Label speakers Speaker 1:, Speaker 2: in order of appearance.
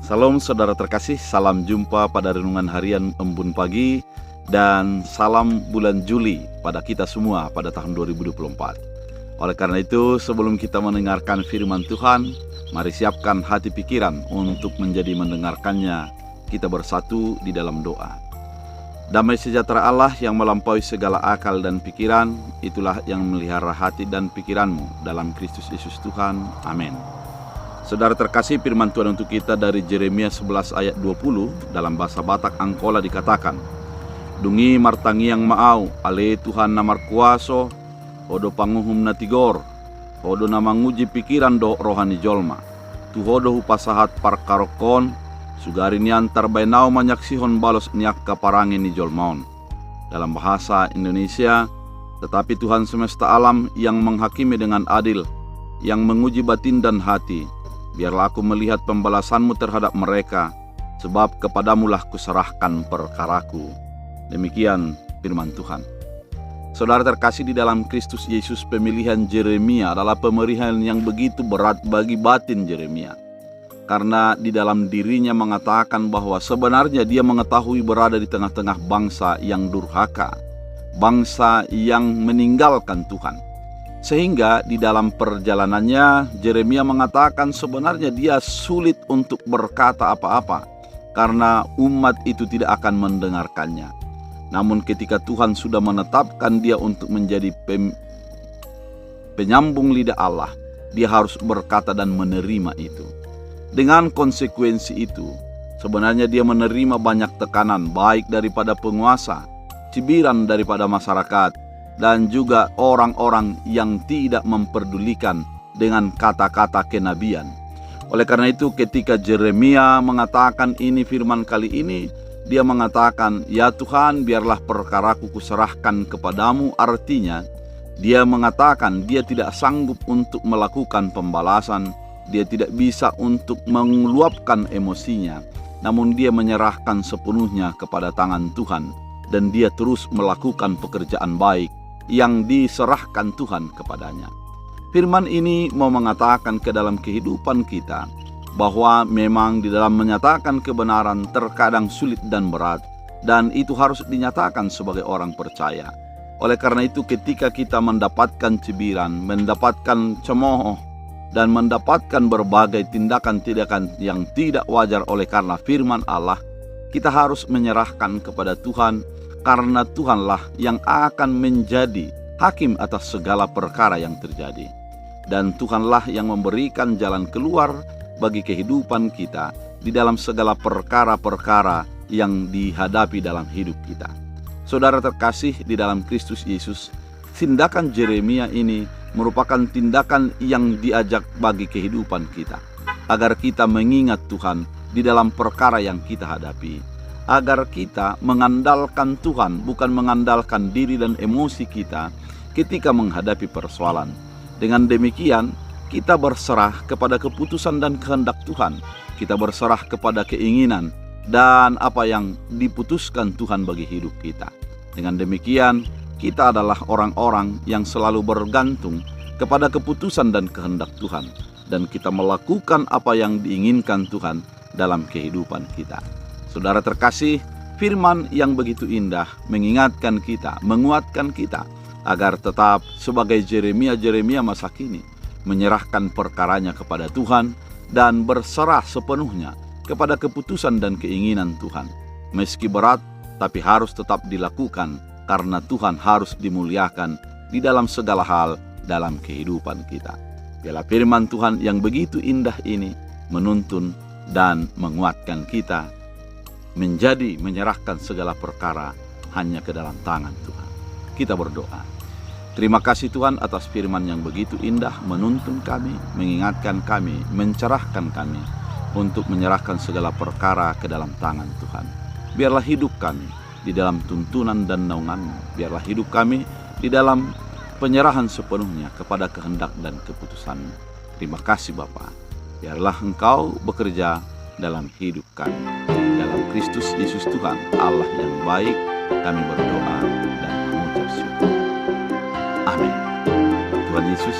Speaker 1: Salam saudara terkasih, salam jumpa pada renungan harian Embun Pagi dan salam bulan Juli pada kita semua pada tahun 2024. Oleh karena itu, sebelum kita mendengarkan firman Tuhan, mari siapkan hati pikiran untuk menjadi mendengarkannya. Kita bersatu di dalam doa. Damai sejahtera Allah yang melampaui segala akal dan pikiran, itulah yang memelihara hati dan pikiranmu dalam Kristus Yesus Tuhan. Amin. Saudara terkasih, firman Tuhan untuk kita dari Jeremia 11 ayat 20 dalam bahasa Batak Angkola dikatakan, Dungi martangi yang maau, ale Tuhan namar kuaso, odo panguhum natigor, odo namanguji pikiran do rohani jolma, tuhodo hupasahat parkarokon, sugari niantar bainau manyaksihon balos niak kaparangin ni jolmaon. Dalam bahasa Indonesia, tetapi Tuhan semesta alam yang menghakimi dengan adil, yang menguji batin dan hati, biarlah aku melihat pembalasanmu terhadap mereka, sebab kepadamulah kuserahkan perkaraku. Demikian firman Tuhan. Saudara terkasih di dalam Kristus Yesus, pemilihan Jeremia adalah pemilihan yang begitu berat bagi batin Jeremia. Karena di dalam dirinya mengatakan bahwa sebenarnya dia mengetahui berada di tengah-tengah bangsa yang durhaka, bangsa yang meninggalkan Tuhan. Sehingga di dalam perjalanannya, Jeremia mengatakan sebenarnya dia sulit untuk berkata apa-apa, karena umat itu tidak akan mendengarkannya. Namun ketika Tuhan sudah menetapkan dia untuk menjadi penyambung lidah Allah, dia harus berkata dan menerima itu. Dengan konsekuensi itu, sebenarnya dia menerima banyak tekanan, baik daripada penguasa, cibiran daripada masyarakat, dan juga orang-orang yang tidak memperdulikan dengan kata-kata kenabian. Oleh karena itu, ketika Jeremia mengatakan ini firman kali ini, dia mengatakan, ya Tuhan, biarlah perkaraku kuserahkan kepadamu. Artinya, dia mengatakan dia tidak sanggup untuk melakukan pembalasan, dia tidak bisa untuk mengeluapkan emosinya, namun dia menyerahkan sepenuhnya kepada tangan Tuhan, dan dia terus melakukan pekerjaan baik yang diserahkan Tuhan kepadanya. Firman ini mau mengatakan ke dalam kehidupan kita bahwa memang di dalam menyatakan kebenaran terkadang sulit dan berat, dan itu harus dinyatakan sebagai orang percaya. Oleh karena itu, ketika kita mendapatkan cibiran, mendapatkan cemooh, dan mendapatkan berbagai tindakan-tindakan yang tidak wajar oleh karena firman Allah, kita harus menyerahkan kepada Tuhan, karena Tuhanlah yang akan menjadi hakim atas segala perkara yang terjadi. Dan Tuhanlah yang memberikan jalan keluar bagi kehidupan kita di dalam segala perkara-perkara yang dihadapi dalam hidup kita. Saudara terkasih di dalam Kristus Yesus, tindakan Jeremia ini merupakan tindakan yang diajak bagi kehidupan kita, agar kita mengingat Tuhan di dalam perkara yang kita hadapi, agar kita mengandalkan Tuhan, bukan mengandalkan diri dan emosi kita ketika menghadapi persoalan. Dengan demikian, kita berserah kepada keputusan dan kehendak Tuhan. Kita berserah kepada keinginan dan apa yang diputuskan Tuhan bagi hidup kita. Dengan demikian, kita adalah orang-orang yang selalu bergantung kepada keputusan dan kehendak Tuhan, dan kita melakukan apa yang diinginkan Tuhan dalam kehidupan kita. Saudara terkasih, firman yang begitu indah mengingatkan kita, menguatkan kita, agar tetap sebagai Jeremia masa kini, menyerahkan perkaranya kepada Tuhan dan berserah sepenuhnya kepada keputusan dan keinginan Tuhan. Meski berat, tapi harus tetap dilakukan, karena Tuhan harus dimuliakan di dalam segala hal dalam kehidupan kita. Biarlah firman Tuhan yang begitu indah ini menuntun dan menguatkan kita, menjadi menyerahkan segala perkara hanya ke dalam tangan Tuhan. Kita berdoa. Terima kasih Tuhan atas firman yang begitu indah, menuntun kami, mengingatkan kami, mencerahkan kami untuk menyerahkan segala perkara ke dalam tangan Tuhan. Biarlah hidup kami di dalam tuntunan dan naungan-Mu. Biarlah hidup kami di dalam penyerahan sepenuhnya kepada kehendak dan keputusan-Mu. Terima kasih Bapa. Biarlah Engkau bekerja dalam hidup kami. Dalam Kristus Yesus Tuhan, Allah yang baik, kami berdoa dan mengucap syukur. Amin. Tuhan Yesus